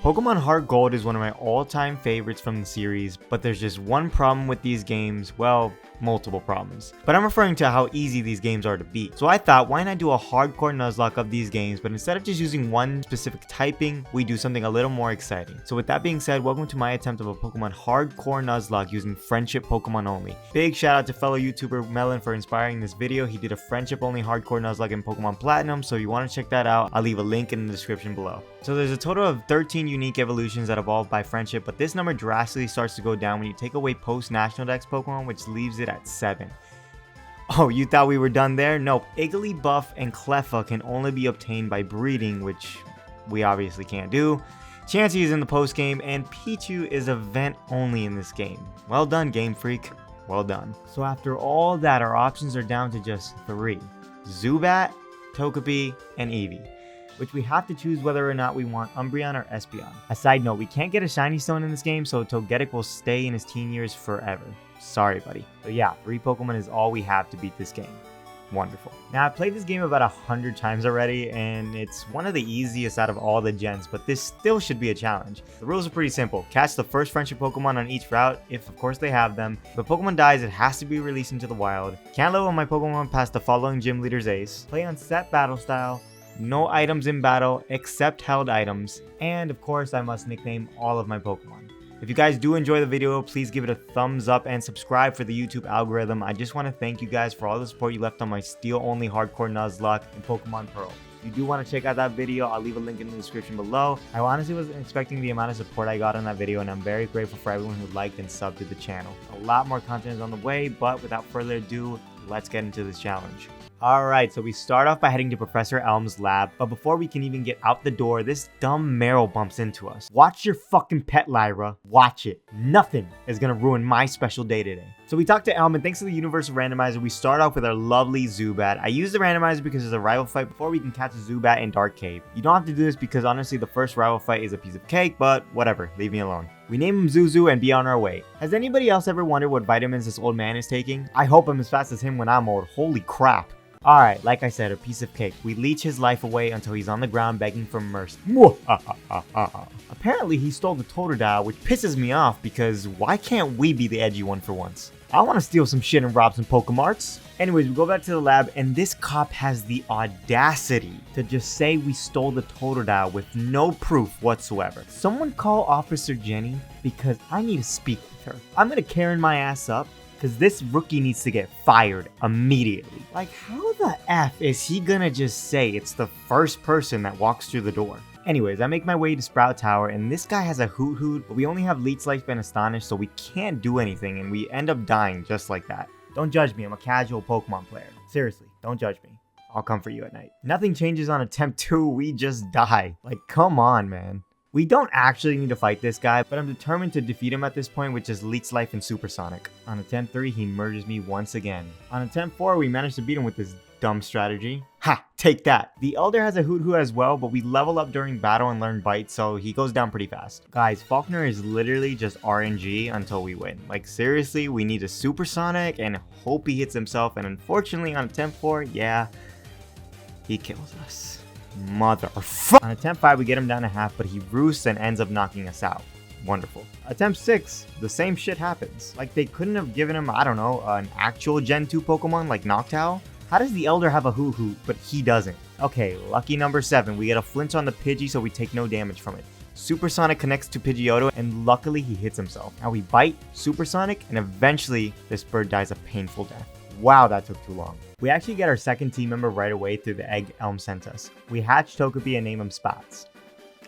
Pokemon Heartgold is one of my all-time favorites from the series, but there's just one problem with these games, well, multiple problems. But I'm referring to how easy these games are to beat. So I thought, why not do a hardcore Nuzlocke of these games, but instead of just using one specific typing, we do something a little more exciting. So with that being said, welcome to my attempt of a Pokemon hardcore Nuzlocke using friendship Pokemon only. Big shout out to fellow YouTuber Melon for inspiring this video. He did a friendship only hardcore Nuzlocke in Pokemon Platinum, so if you want to check that out, I'll leave a link in the description below. So there's a total of 13 unique evolutions that evolve by friendship, but this number drastically starts to go down when you take away post-National Dex Pokemon, which leaves it at 7. Oh, you thought we were done there? Nope. Igglybuff and Cleffa can only be obtained by breeding, which we obviously can't do. Chansey is in the post game, and Pichu is event only in this game. Well done, Game Freak. Well done. So after all that, our options are down to just 3. Zubat, Togepi, and Eevee, which we have to choose whether or not we want Umbreon or Espeon. A side note, we can't get a shiny stone in this game, so Togetic will stay in his teen years forever. Sorry, buddy. But yeah, 3 Pokemon is all we have to beat this game. Wonderful. Now, I've played this game about 100 times already, and it's one of the easiest out of all the gens, but this still should be a challenge. The rules are pretty simple. Catch the first friendship Pokemon on each route, if of course they have them. If a Pokemon dies, it has to be released into the wild. Can't level my Pokemon past the following gym leader's ace. Play on set battle style. No items in battle except held items, and of course I must nickname all of my Pokemon. If you guys do enjoy the video, please give it a thumbs up and subscribe for the YouTube algorithm. I just want to thank you guys for all the support you left on my steel only hardcore Nuzlocke and Pokemon Pearl. If you do want to check out that video, I'll leave a link in the description below. I honestly wasn't expecting the amount of support I got on that video, and I'm very grateful for everyone who liked and subbed to the channel. A lot more content is on the way, but without further ado, let's get into this challenge. Alright, so we start off by heading to Professor Elm's lab, but before we can even get out the door, this dumb Meryl bumps into us. Watch your fucking pet, Lyra. Watch it. Nothing is gonna ruin my special day today. So we talk to Elm, and thanks to the Universal Randomizer, we start off with our lovely Zubat. I use the randomizer because there's a rival fight before we can catch a Zubat in Dark Cave. You don't have to do this because honestly the first rival fight is a piece of cake, but whatever, leave me alone. We name him Zuzu and be on our way. Has anybody else ever wondered what vitamins this old man is taking? I hope I'm as fast as him when I'm old. Holy crap. Alright, like I said, a piece of cake. We leech his life away until he's on the ground begging for mercy. Apparently he stole the Totodile, which pisses me off because why can't we be the edgy one for once? I want to steal some shit and rob some Pokemarts. Anyways, we go back to the lab, and this cop has the audacity to just say we stole the Totodile with no proof whatsoever. Someone call Officer Jenny because I need to speak with her. I'm gonna Karen my ass up because this rookie needs to get fired immediately. Like, how the F is he gonna just say it's the first person that walks through the door? Anyways, I make my way to Sprout Tower, and this guy has a Hoot, but we only have Leech Life and Astonish, so we can't do anything, and we end up dying just like that. Don't judge me, I'm a casual Pokemon player. Seriously, don't judge me. I'll come for you at night. Nothing changes on attempt 2, we just die. Like, come on, man. We don't actually need to fight this guy, but I'm determined to defeat him at this point with just Leech Life and Supersonic. On attempt 3, he merges me once again. On attempt 4, we managed to beat him with this dumb strategy. Ha! Take that! The Elder has a Hoot as well, but we level up during battle and learn Bite, so he goes down pretty fast. Guys, Faulkner is literally just RNG until we win. Like, seriously, we need a Supersonic and hope he hits himself, and unfortunately on attempt 4, yeah, he kills us. Motherfucker. On attempt 5, we get him down to half, but he roosts and ends up knocking us out. Wonderful. Attempt 6, the same shit happens. Like, they couldn't have given him, I don't know, an actual Gen 2 Pokemon like Noctowl? How does the Elder have a Hoot, but he doesn't? Okay, lucky number 7, we get a flinch on the Pidgey so we take no damage from it. Supersonic connects to Pidgeotto, and luckily he hits himself. Now we bite, Supersonic, and eventually this bird dies a painful death. Wow, that took too long. We actually get our second team member right away through the egg Elm sent us. We hatch Togepi and name him Spots.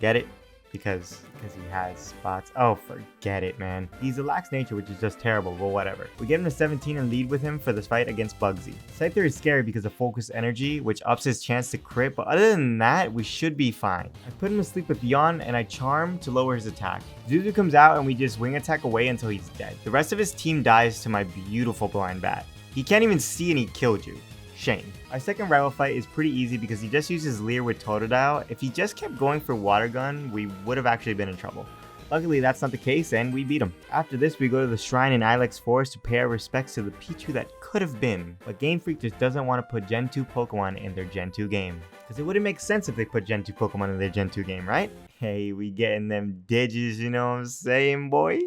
Get it? Because he has spots. Oh, forget it, man. He's a lax nature, which is just terrible, but whatever. We get him to 17 and lead with him for this fight against Bugsy. Scyther is scary because of focus energy, which ups his chance to crit, but other than that, we should be fine. I put him to sleep with Yawn, and I charm to lower his attack. Zuzu comes out, and we just wing attack away until he's dead. The rest of his team dies to my beautiful blind bat. He can't even see and he killed you. Shame. Our second rival fight is pretty easy because he just uses Leer with Totodile. If he just kept going for Water Gun, we would have actually been in trouble. Luckily that's not the case and we beat him. After this we go to the shrine in Ilex Forest to pay our respects to the Pichu that could have been. But Game Freak just doesn't want to put Gen 2 Pokemon in their Gen 2 game. Because it wouldn't make sense if they put Gen 2 Pokemon in their Gen 2 game, right? Hey, we getting them digits, you know what I'm saying, boy?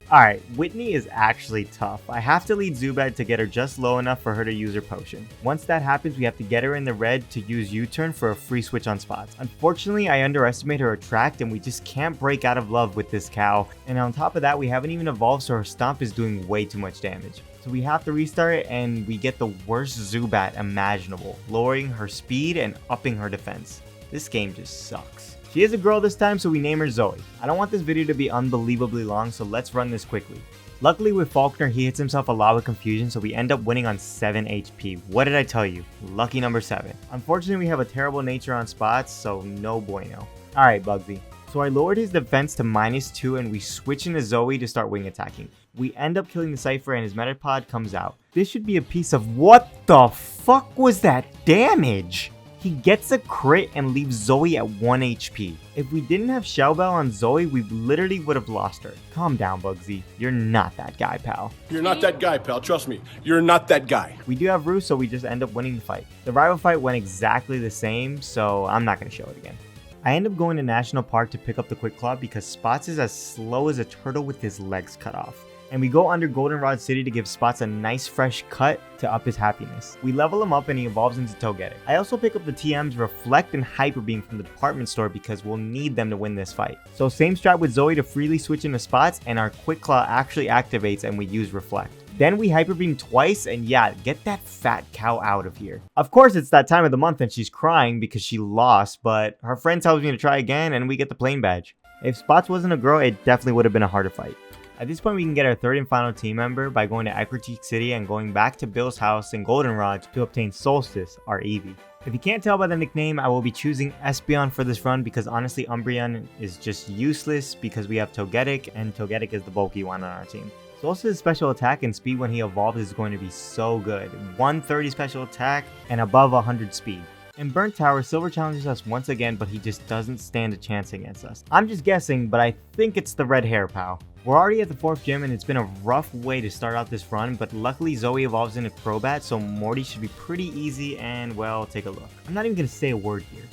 Alright, Whitney is actually tough. I have to lead Zubat to get her just low enough for her to use her potion. Once that happens, we have to get her in the red to use U-turn for a free switch on spots. Unfortunately, I underestimate her attract and we just can't break out of love with this cow. And on top of that, we haven't even evolved, so her stomp is doing way too much damage. So we have to restart it and we get the worst Zubat imaginable, lowering her speed and upping her defense. This game just sucks. She is a girl this time, so we name her Zoe. I don't want this video to be unbelievably long, so let's run this quickly. Luckily with Falkner, he hits himself a lot with confusion, so we end up winning on 7 HP. What did I tell you? Lucky number 7. Unfortunately, we have a terrible nature on spots, so no bueno. Alright, Bugsy. So I lowered his defense to -2 and we switch into Zoe to start wing attacking. We end up killing the Cypher and his Metapod comes out. This should be a piece of what the fuck was that damage? He gets a crit and leaves Zoe at 1 HP. If we didn't have Shell Bell on Zoe, we literally would have lost her. Calm down, Bugsy. You're not that guy, pal. You're not that guy, pal. Trust me. You're not that guy. We do have Roost, so we just end up winning the fight. The rival fight went exactly the same, so I'm not going to show it again. I end up going to National Park to pick up the Quick Claw because Spots is as slow as a turtle with his legs cut off. And we go under Goldenrod City to give Spots a nice fresh cut to up his happiness. We level him up and he evolves into Togetic. I also pick up the TMs Reflect and Hyper Beam from the department store because we'll need them to win this fight. So same strat with Zoe to freely switch into Spots and our Quick Claw actually activates and we use Reflect. Then we Hyper Beam twice and yeah, get that fat cow out of here. Of course it's that time of the month and she's crying because she lost, but her friend tells me to try again and we get the plain badge. If Spots wasn't a girl, it definitely would have been a harder fight. At this point, we can get our third and final team member by going to Aquatique City and going back to Bill's house in Goldenrod to obtain Solstice, our Eevee. If you can't tell by the nickname, I will be choosing Espeon for this run because honestly Umbreon is just useless because we have Togetic and Togetic is the bulky one on our team. Solstice's special attack and speed when he evolves is going to be so good. 130 special attack and above 100 speed. In Burnt Tower, Silver challenges us once again, but he just doesn't stand a chance against us. I'm just guessing, but I think it's the red hair, pal. We're already at the 4th gym and it's been a rough way to start out this run, but luckily Zoe evolves into Crobat, so Morty should be pretty easy and, well, take a look. I'm not even going to say a word here.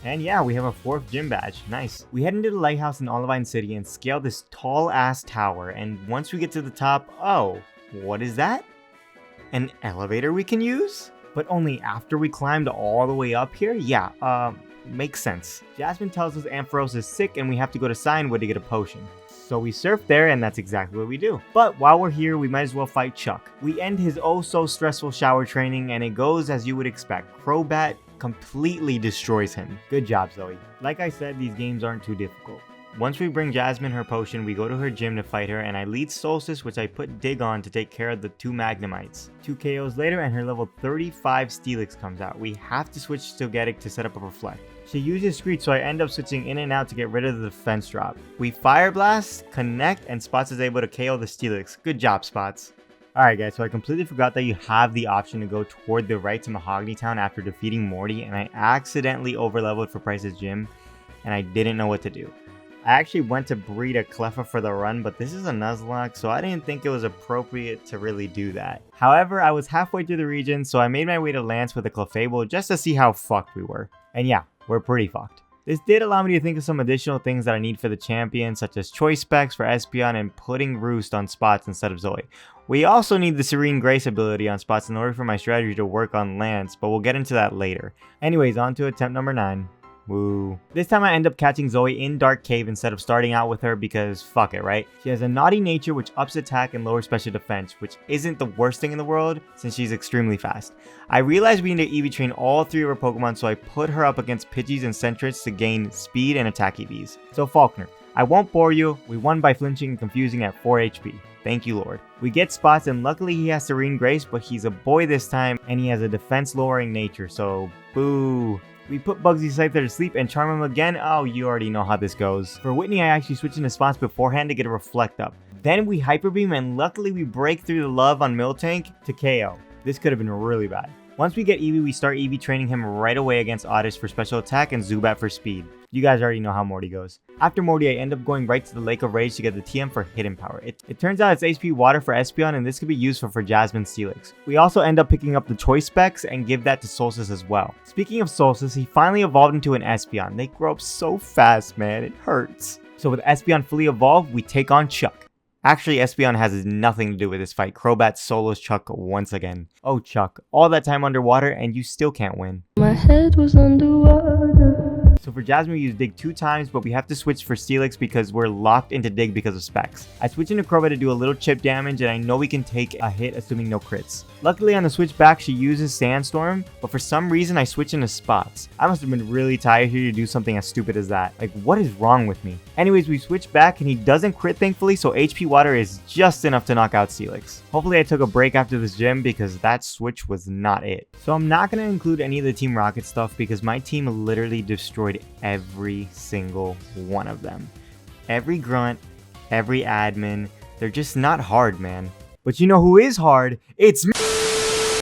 And yeah, we have a 4th gym badge. Nice. We head into the lighthouse in Olivine City and scale this tall ass tower. And once we get to the top, oh, what is that? An elevator we can use? But only after we climbed all the way up here? Yeah, makes sense. Jasmine tells us Ampharos is sick and we have to go to Cianwood to get a potion. So we surf there and that's exactly what we do. But while we're here, we might as well fight Chuck. We end his oh so stressful shower training and it goes as you would expect. Crobat completely destroys him. Good job, Zoe. Like I said, these games aren't too difficult. Once we bring Jasmine her potion, we go to her gym to fight her, and I lead Solstice, which I put Dig on to take care of the 2 Magnemites. 2 KOs later, and her level 35 Steelix comes out. We have to switch to Togetic to set up a Reflect. She uses Screech, so I end up switching in and out to get rid of the defense drop. We Fire Blast, connect, and Spots is able to KO the Steelix. Good job, Spots. Alright guys, so I completely forgot that you have the option to go toward the right to Mahogany Town after defeating Morty, and I accidentally overleveled for Price's gym, and I didn't know what to do. I actually went to breed a Cleffa for the run, but this is a Nuzlocke, so I didn't think it was appropriate to really do that. However, I was halfway through the region, so I made my way to Lance with a Clefable just to see how fucked we were. And yeah, we're pretty fucked. This did allow me to think of some additional things that I need for the champion, such as choice specs for Espeon and putting Roost on Spots instead of Zoe. We also need the Serene Grace ability on Spots in order for my strategy to work on Lance, but we'll get into that later. Anyways, on to attempt number 9. Woo. This time I end up catching Zoe in Dark Cave instead of starting out with her because fuck it, right? She has a naughty nature which ups attack and lowers special defense, which isn't the worst thing in the world since she's extremely fast. I realized we need to EV train all 3 of her Pokemon, so I put her up against Pidgeys and Sentrets to gain speed and attack EVs. So Falkner, I won't bore you, we won by flinching and confusing at 4 HP. Thank you, Lord. We get Spots and luckily he has Serene Grace, but he's a boy this time and he has a defense lowering nature, so boo. We put Bugsy Scyther to sleep and charm him again. Oh, you already know how this goes. For Whitney, I actually switched into Spots beforehand to get a Reflect up. Then we Hyper Beam and luckily we break through the love on Miltank to KO. This could have been really bad. Once we get Eevee, we start Eevee training him right away against Oddish for special attack and Zubat for speed. You guys already know how Morty goes. After Morty, I end up going right to the Lake of Rage to get the TM for hidden power. It turns out it's HP water for Espeon, and this could be useful for Jasmine Steelix. We also end up picking up the choice specs and give that to Solstice as well. Speaking of Solstice, he finally evolved into an Espeon. They grow up so fast, man, it hurts. So with Espeon fully evolved, we take on Chuck. Actually, Espeon has nothing to do with this fight. Crobat solos Chuck once again. Oh Chuck, all that time underwater and you still can't win. My head was underwater. So for Jasmine, we use Dig 2 times, but we have to switch for Steelix because we're locked into Dig because of specs. I switch into Crobat to do a little chip damage, and I know we can take a hit assuming no crits. Luckily on the switch back, she uses Sandstorm, but for some reason I switch into Spots. I must have been really tired here to do something as stupid as that. Like, what is wrong with me? Anyways, we switch back and he doesn't crit thankfully, so HP water is just enough to knock out Steelix. Hopefully I took a break after this gym because that switch was not it. So I'm not going to include any of the Team Rocket stuff because my team literally destroyed every single one of them. Every grunt, every admin, they're just not hard, man. But you know who is hard? It's me!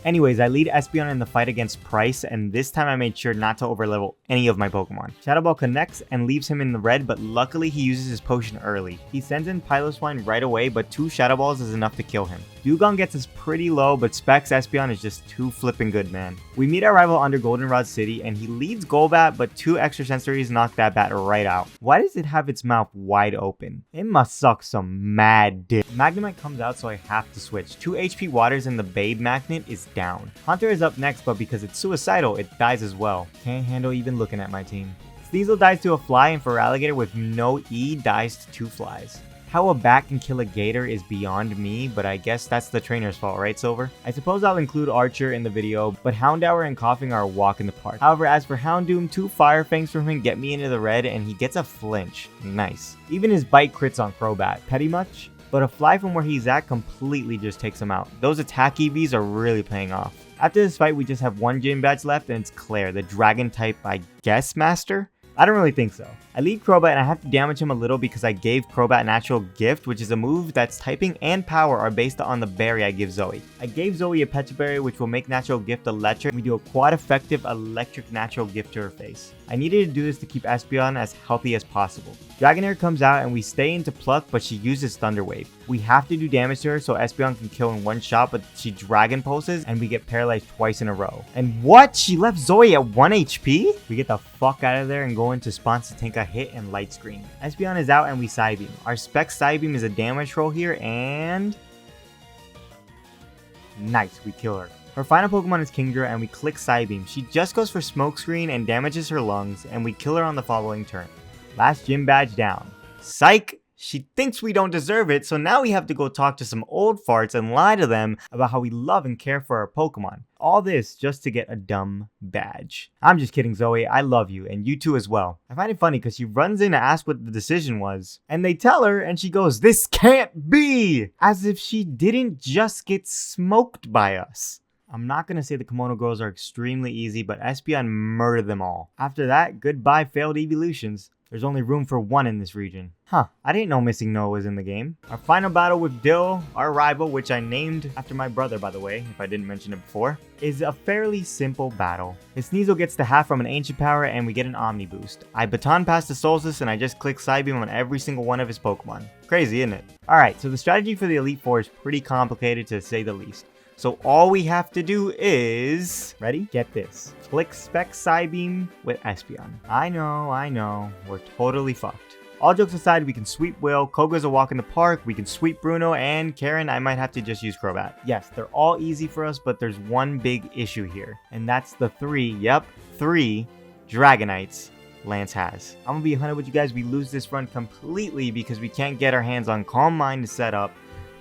Anyways, I lead Espeon in the fight against Price, and this time I made sure not to overlevel any of my Pokemon. Shadow Ball connects and leaves him in the red, but luckily he uses his potion early. He sends in Piloswine right away, but 2 Shadow Balls is enough to kill him. Dugong gets us pretty low, but Specs Espeon is just too flippin' good, man. We meet our rival under Goldenrod City, and he leads Golbat, but 2 extra sensories knock that bat right out. Why does it have its mouth wide open? It must suck some mad dick. Magnemite comes out, so I have to switch. 2 HP waters and the Babe Magnet is down. Hunter is up next, but because it's suicidal, it dies as well. Can't handle even looking at my team. Sneasel dies to a fly, and Feraligatr with no E dies to 2 flies. How a bat can kill a gator is beyond me, but I guess that's the trainer's fault, right, Silver? I suppose I'll include Archer in the video, but Houndour and Coughing are a walk in the park. However, as for Houndoom, 2 Fire Fangs from him get me into the red, and he gets a flinch. Nice. Even his bite crits on Crobat. Petty much? But a fly from where he's at completely just takes him out. Those attack EVs are really paying off. After this fight, we just have 1 gym badge left, and it's Claire, the dragon type, I guess, master? I don't really think so. I lead Crobat and I have to damage him a little because I gave Crobat Natural Gift, which is a move that's typing and power are based on the berry I give Zoe. I gave Zoe a Pecha Berry, which will make Natural Gift electric. We do a quad effective electric Natural Gift to her face. I needed to do this to keep Espeon as healthy as possible. Dragonair comes out and we stay into Pluck, but she uses Thunder Wave. We have to do damage to her so Espeon can kill in 1 shot, but she Dragon Pulses and we get paralyzed twice in a row. And what? She left Zoe at 1 HP? We get the fuck out of there and go into spawns to tank a hit and Light Screen. Espeon is out and we Psybeam. Our spec Psybeam is a damage roll here and... nice, we kill her. Her final Pokemon is Kingdra and we click Psybeam. She just goes for Smokescreen and damages her lungs and we kill her on the following turn. Last gym badge down. Psych! She thinks we don't deserve it, so now we have to go talk to some old farts and lie to them about how we love and care for our Pokemon. All this just to get a dumb badge. I'm just kidding, Zoe. I love you, and you too as well. I find it funny because she runs in to ask what the decision was, and they tell her, and she goes, "This can't be!" As if she didn't just get smoked by us. I'm not going to say the Kimono Girls are extremely easy, but Espeon murdered them all. After that, goodbye failed evolutions. There's only room for 1 in this region. Huh, I didn't know Missing Noah was in the game. Our final battle with Dill, our rival, which I named after my brother by the way, if I didn't mention it before, is a fairly simple battle. His Sneasel gets the half from an Ancient Power and we get an Omni Boost. I baton pass to Solstice and I just click Psybeam on every single one of his Pokemon. Crazy, isn't it? Alright, so the strategy for the Elite Four is pretty complicated to say the least. So all we have to do is... ready? Get this. Click Spec Psybeam with Espeon. I know. We're totally fucked. All jokes aside, we can sweep Will, Koga's a walk in the park, we can sweep Bruno, and Karen, I might have to just use Crobat. Yes, they're all easy for us, but there's one big issue here. And that's the 3 Dragonites Lance has. I'm gonna be 100 with you guys, we lose this run completely because we can't get our hands on Calm Mind to set up.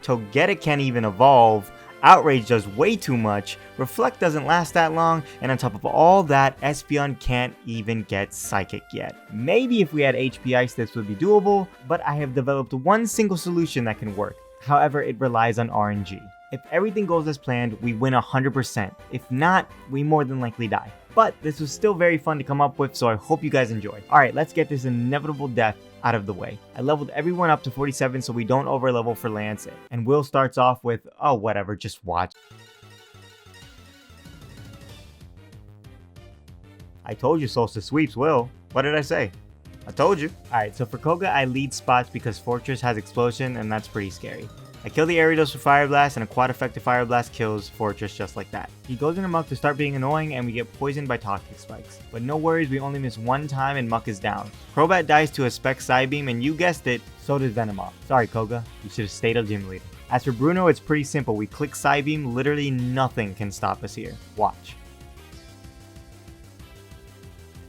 Togetic can't even evolve. Outrage does way too much, Reflect doesn't last that long, and on top of all that, Espeon can't even get Psychic yet. Maybe if we had HP Ice this would be doable, but I have developed one single solution that can work. However, it relies on RNG. If everything goes as planned, we win 100%. If not, we more than likely die. But this was still very fun to come up with, so I hope you guys enjoyed. Alright, let's get this inevitable death out of the way. I leveled everyone up to 47 so we don't overlevel for Lance, and Will starts off with, oh whatever, just watch. I told you Solstice sweeps will. What did I say? I told you. Alright, so for Koga, I lead spots because Fortress has Explosion, and that's pretty scary. I kill the Ariados with Fire Blast, and a quad effective Fire Blast kills Fortress just like that. He goes into Muck to start being annoying, and we get poisoned by Toxic Spikes. But no worries, we only miss one time and Muck is down. Crobat dies to a Spec Psybeam, and you guessed it, so does Venomoth. Sorry Koga, you should have stayed a gym leader. As for Bruno, it's pretty simple. We click Psybeam, literally nothing can stop us here. Watch.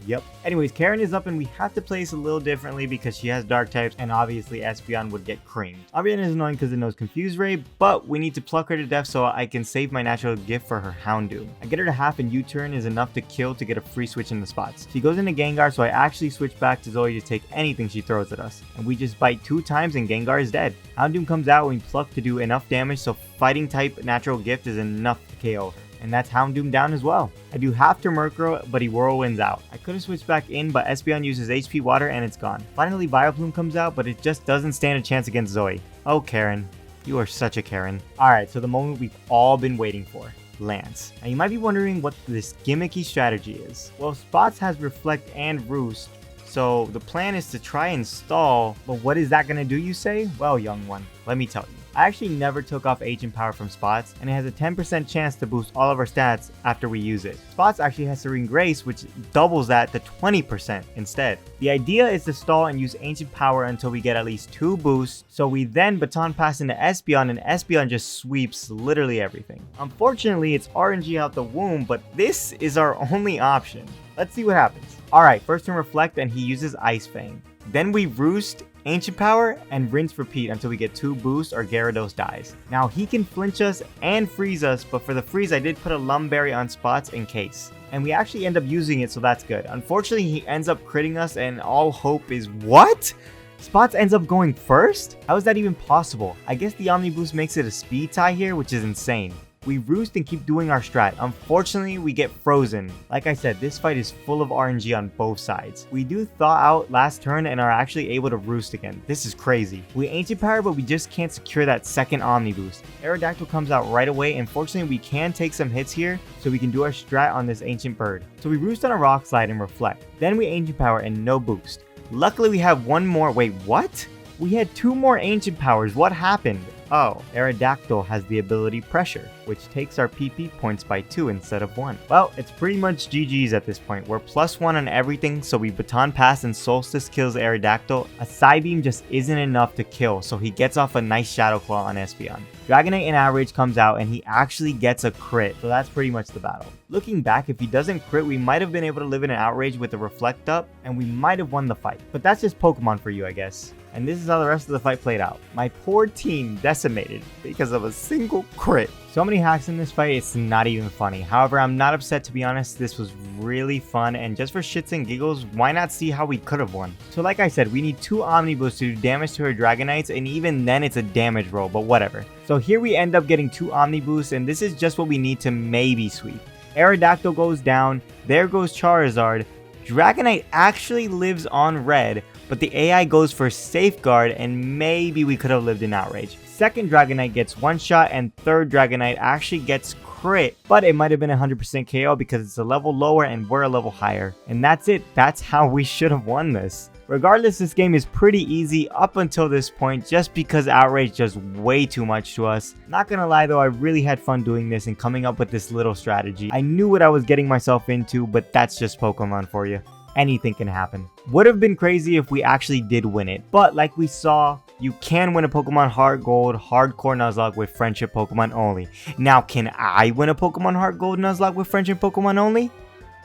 Yep. Anyways, Karen is up and we have to play this a little differently because she has dark types and obviously Espeon would get creamed. Umbreon is annoying because it knows Confuse Ray, but we need to pluck her to death so I can save my natural gift for her Houndoom. I get her to half and U-turn is enough to kill to get a free switch in the spots. She goes into Gengar, so I actually switch back to Zoe to take anything she throws at us. And we just bite 2 times and Gengar is dead. Houndoom comes out when we pluck to do enough damage so fighting type natural gift is enough to KO her. And that's Houndoom down as well. I do half to Murkrow, but he whirlwinds out. I could have switched back in, but Espeon uses HP Water and it's gone. Finally, Vileplume comes out, but it just doesn't stand a chance against Zoe. Oh, Karen. You are such a Karen. Alright, so the moment we've all been waiting for. Lance. Now you might be wondering what this gimmicky strategy is. Well, Spots has Reflect and Roost, so the plan is to try and stall, but what is that going to do, you say? Well, young one, let me tell you. I actually never took off Agent Power from Spots, and it has a 10% chance to boost all of our stats after we use it. Spots actually has Serene Grace, which doubles that to 20% instead. The idea is to stall and use Ancient Power until we get at least 2 boosts, so we then baton pass into Espeon, and Espeon just sweeps literally everything. Unfortunately, it's RNG out the womb, but this is our only option. Let's see what happens. Alright, first turn Reflect, and he uses Ice Fang. Then we Roost, Ancient Power, and rinse repeat until we get 2 boosts or Gyarados dies. Now he can flinch us and freeze us, but for the freeze I did put a Lumberry on Spots in case. And we actually end up using it, so that's good. Unfortunately, he ends up critting us and all hope is what? Spots ends up going first? How is that even possible? I guess the Omni Boost makes it a speed tie here, which is insane. We roost and keep doing our strat. Unfortunately, we get frozen. Like I said, this fight is full of RNG on both sides. We do thaw out last turn and are actually able to roost again. This is crazy. We Ancient Power, but we just can't secure that second Omni Boost. Aerodactyl comes out right away, and fortunately we can take some hits here so we can do our strat on this Ancient Bird. So we roost on a Rock Slide and Reflect. Then we Ancient Power and no boost. Luckily we have one more. Wait, what? We had 2 more Ancient Powers. What happened? Oh, Aerodactyl has the ability Pressure, which takes our PP points by 2 instead of 1. Well, it's pretty much GG's at this point. We're +1 on everything, so we Baton Pass and Solstice kills Aerodactyl. A Psybeam just isn't enough to kill, so he gets off a nice Shadow Claw on Espeon. Dragonite and Outrage comes out and he actually gets a crit, so that's pretty much the battle. Looking back, if he doesn't crit, we might have been able to live in an Outrage with a Reflect up, and we might have won the fight. But that's just Pokemon for you, I guess. And this is how the rest of the fight played out. My poor team decimated because of a single crit. So many hacks in this fight, it's not even funny. However, I'm not upset, to be honest. This was really fun, and just for shits and giggles, why not see how we could have won? So like I said, we need 2 Omni Boosts to do damage to our Dragonites, and even then it's a damage roll, but whatever. So here we end up getting 2 Omni Boosts, and this is just what we need to maybe sweep. Aerodactyl goes down, there goes Charizard. Dragonite actually lives on red, but the AI goes for Safeguard, and maybe we could have lived in Outrage. Second Dragonite gets 1 shot, and third Dragonite actually gets crit, but it might have been 100% KO because it's a level lower and we're a level higher. And that's it. That's how we should have won this. Regardless, this game is pretty easy up until this point just because Outrage does way too much to us. Not gonna lie though, I really had fun doing this and coming up with this little strategy. I knew what I was getting myself into, but that's just Pokemon for you. Anything can happen. Would have been crazy if we actually did win it, but like we saw, you can win a Pokemon Heartgold Hardcore Nuzlocke with Friendship Pokemon only. Now, can I win a Pokemon Heartgold Nuzlocke with Friendship Pokemon only?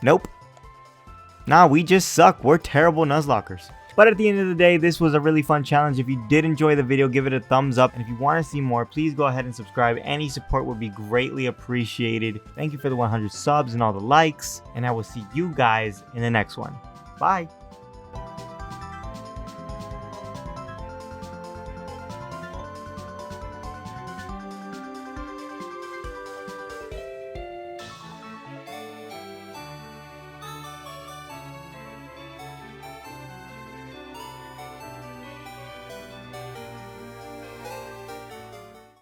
Nope. Nah, we just suck. We're terrible Nuzlockers. But at the end of the day, this was a really fun challenge. If you did enjoy the video, give it a thumbs up. And if you want to see more, please go ahead and subscribe. Any support would be greatly appreciated. Thank you for the 100 subs and all the likes. And I will see you guys in the next one. Bye.